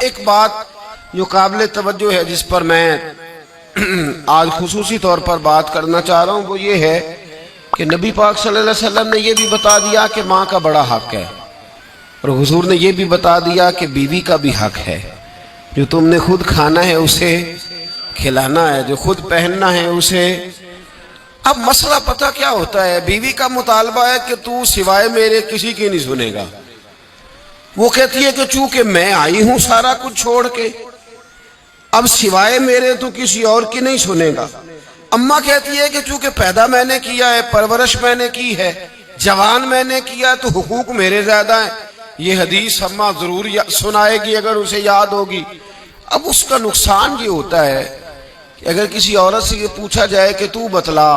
ایک بات جو قابل توجہ ہے جس پر میں آج خصوصی طور پر بات کرنا چاہ رہا ہوں وہ یہ ہے کہ نبی پاک صلی اللہ علیہ وسلم نے یہ بھی بتا دیا کہ ماں کا بڑا حق ہے، اور حضور نے یہ بھی بتا دیا کہ بیوی کا بھی حق ہے۔ جو تم نے خود کھانا ہے اسے کھلانا ہے، جو خود پہننا ہے اسے۔ اب مسئلہ پتہ کیا ہوتا ہے، بیوی کا مطالبہ ہے کہ تو سوائے میرے کسی کی نہیں سنے گا۔ وہ کہتی ہے کہ چونکہ میں آئی ہوں سارا کچھ چھوڑ کے، اب سوائے میرے تو کسی اور کی نہیں سنے گا۔ اماں کہتی ہے کہ چونکہ پیدا میں نے کیا ہے، پرورش میں نے کی ہے، جوان میں نے کیا تو حقوق میرے زیادہ ہیں۔ یہ حدیث اماں ضرور سنائے گی اگر اسے یاد ہوگی۔ اب اس کا نقصان یہ ہوتا ہے کہ اگر کسی عورت سے یہ پوچھا جائے کہ تو بتلا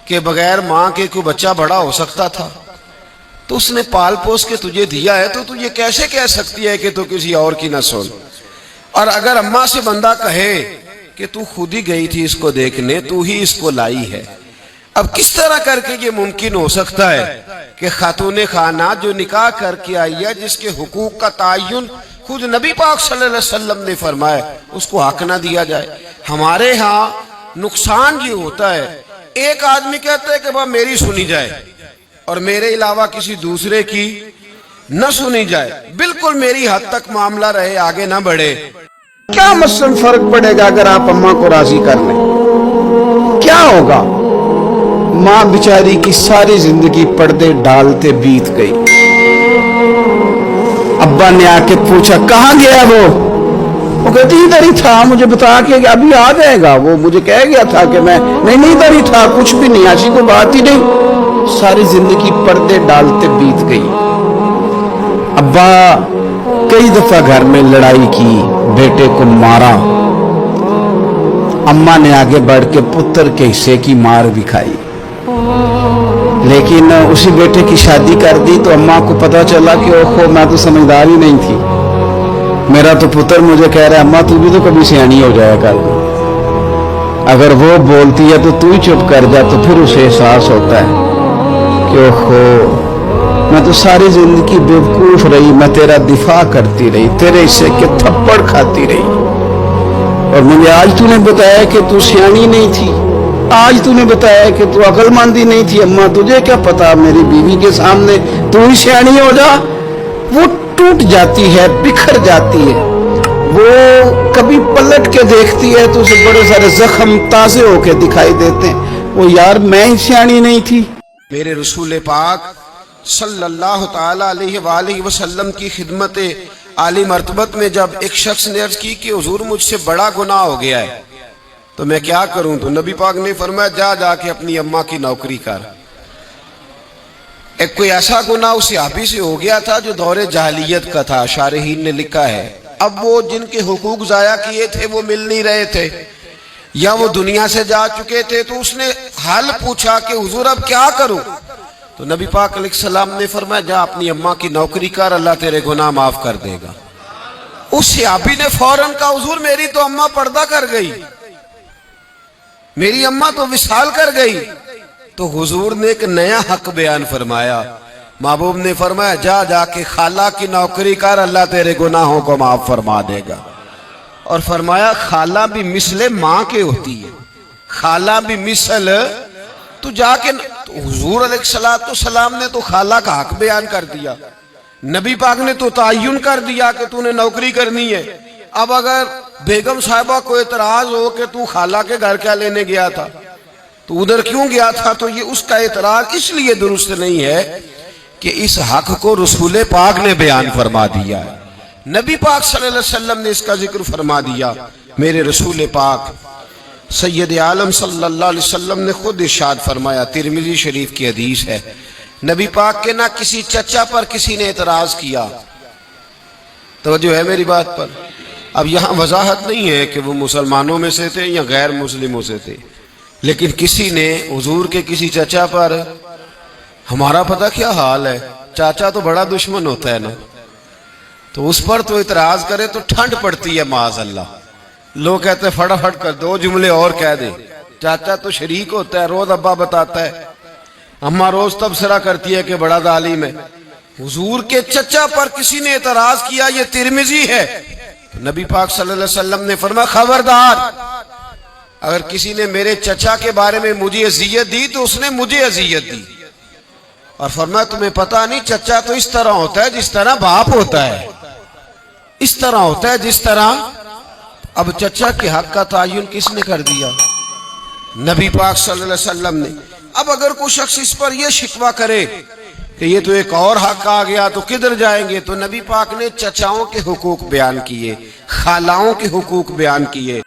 کہ بغیر ماں کے کوئی بچہ بڑا ہو سکتا تھا، تو اس نے پال پوس کے تجھے دیا ہے تو یہ کیسے کہہ سکتی ہے کہ تو کسی اور کی نہ سن؟ اور اگر اماں سے بندہ کہے کہ تو خود ہی گئی تھی اس کو دیکھنے، تو ہی اس کو لائی ہے، اب کس طرح کر کے یہ ممکن ہو سکتا ہے کہ خاتون خانہ جو نکاح کر کے آئی ہے، جس کے حقوق کا تعین خود نبی پاک صلی اللہ علیہ وسلم نے فرمایا، اس کو حق نہ دیا جائے؟ ہمارے ہاں نقصان یہ ہوتا ہے، ایک آدمی کہتا ہے کہ بابا میری سنی جائے اور میرے علاوہ کسی دوسرے کی نہ سنی جائے، بالکل میری حد تک معاملہ رہے، آگے نہ بڑھے۔ کیا مثلاً فرق پڑے گا اگر آپ اماں کو راضی کر لیں؟ کیا ہوگا؟ ماں بیچاری کی ساری زندگی پردے ڈالتے بیت گئی۔ ابا نے آ کے پوچھا کہاں گیا وہ کہتی ادھر ہی تھا، مجھے بتا کے کہ ابھی آ جائے گا، وہ مجھے کہہ گیا تھا کہ میں نہیں ادھر ہی تھا، کچھ بھی نہیں، ایسی کوئی بات ہی نہیں۔ ساری زندگی پردے ڈالتے بیت گئی۔ ابا کئی دفعہ گھر میں لڑائی کی، بیٹے کو مارا، اماں نے آگے بڑھ کے پتر کے حصے کی مار بھی کھائی، لیکن اسی بیٹے کی شادی کر دی تو اماں کو پتا چلا کہ اوہو میں تو سمجھدار ہی نہیں تھی، میرا تو پتر مجھے کہہ رہا ہے اماں تو بھی تو کبھی سیانی ہو جایا کر، اگر وہ بولتی ہے تو ہی چپ کر جا، تو پھر اسے احساس ہوتا ہے کہ اوہو میں تو ساری زندگی بیوقوف رہی، میں تیرا دفاع کرتی رہی، تیرے حصے کے تھپڑ کھاتی رہی، اور مجھے آج تو نے بتایا کہ تو سیانی نہیں تھی، آج تو نے بتایا کہ تو عقل مندی نہیں تھی، اماں تجھے کیا پتا، میری بیوی کے سامنے تو ہی سیانی ہو جا۔ وہ ٹوٹ جاتی ہے، بکھر جاتی ہے، وہ کبھی پلٹ کے دیکھتی ہے تو اسے بڑے سارے زخم تازے ہو کے دکھائی دیتے ہیں، وہ یار میں ہی سیانی نہیں تھی۔ میرے رسول پاک صلی اللہ تعالی علیہ وآلہ وسلم کی خدمت عالی مرتبت میں جب ایک شخص نے عرض کی کہ حضور مجھ سے بڑا گناہ ہو گیا ہے تو میں کیا کروں، تو نبی پاک نے فرمایا جا کے اپنی اماں کی نوکری کر۔ ایک کوئی ایسا گناہ اس صحابی سے ہو گیا تھا جو دور جاہلیت کا تھا، شارحین نے لکھا ہے، اب وہ جن کے حقوق ضائع کیے تھے وہ مل نہیں رہے تھے یا وہ دنیا سے جا چکے تھے، تو اس نے حل پوچھا کہ حضور اب کیا کروں، تو نبی پاک علیہ السلام نے فرمایا جا اپنی اماں کی نوکری کر، اللہ تیرے گناہ معاف کر دے گا۔ اس صحابی نے فوراً کہا حضور میری تو اماں پردہ کر گئی، میری اماں تو وصال کر گئی، تو حضور نے ایک نیا حق بیان فرمایا، محبوب نے فرمایا جا کے خالہ کی نوکری کر، اللہ تیرے گناہوں کو معاف فرما دے گا، اور فرمایا خالہ بھی مثل ماں کے ہوتی ہے، خالہ بھی مثل، تو جا کے تو حضور علیہ السلام نے تو خالہ کا حق بیان کر دیا، نبی پاک نے تو تعین کر دیا کہ تو نے نوکری کرنی ہے۔ اب اگر بیگم صاحبہ کو اعتراض ہو کہ تو خالہ کے گھر کیا لینے گیا تھا، تو ادھر کیوں گیا تھا، تو یہ اس کا اعتراض اس لیے درست نہیں ہے کہ اس حق کو رسول پاک نے بیان فرما دیا ہے، نبی پاک صلی اللہ علیہ وسلم نے اس کا ذکر فرما دیا۔ میرے رسول پاک سید عالم صلی اللہ علیہ وسلم نے خود ارشاد فرمایا، ترمذی شریف کی حدیث ہے، نبی پاک کے نہ کسی چچا پر کسی نے اعتراض کیا، توجہ ہے میری بات پر؟ اب یہاں وضاحت نہیں ہے کہ وہ مسلمانوں میں سے تھے یا غیر مسلموں سے تھے، لیکن کسی نے حضور کے کسی چچا پر، ہمارا پتہ کیا حال ہے، چاچا تو بڑا دشمن ہوتا ہے نا، تو اس پر تو اعتراض کرے تو ٹھنڈ پڑتی ہے معاذ اللہ، لوگ کہتے ہیں فٹافٹ کر دو جملے اور کہہ دے، چاچا تو شریک ہوتا ہے، روز ابا بتاتا ہے، اماں روز تبصرہ کرتی ہے کہ بڑا ظالم ہے۔ حضور کے چچا پر کسی نے اعتراض کیا، یہ ترمذی ہے، نبی پاک صلی اللہ علیہ وسلم نے فرمایا خبردار، اگر کسی نے میرے چچا کے بارے میں مجھے اذیت دی تو اس نے مجھے اذیت دی. اور فرمایا تمہیں پتا نہیں چچا تو اس طرح ہوتا ہے جس طرح باپ ہوتا ہے، اس طرح ہوتا ہے جس طرح. اب چچا کے حق کا تعین کس نے کر دیا؟ نبی پاک صلی اللہ علیہ وسلم نے. اب اگر کوئی شخص اس پر یہ شکوہ کرے کہ یہ تو ایک اور حق آ گیا تو کدھر جائیں گے، تو نبی پاک نے چچاؤں کے حقوق بیان کیے، خالاؤں کے حقوق بیان کیے.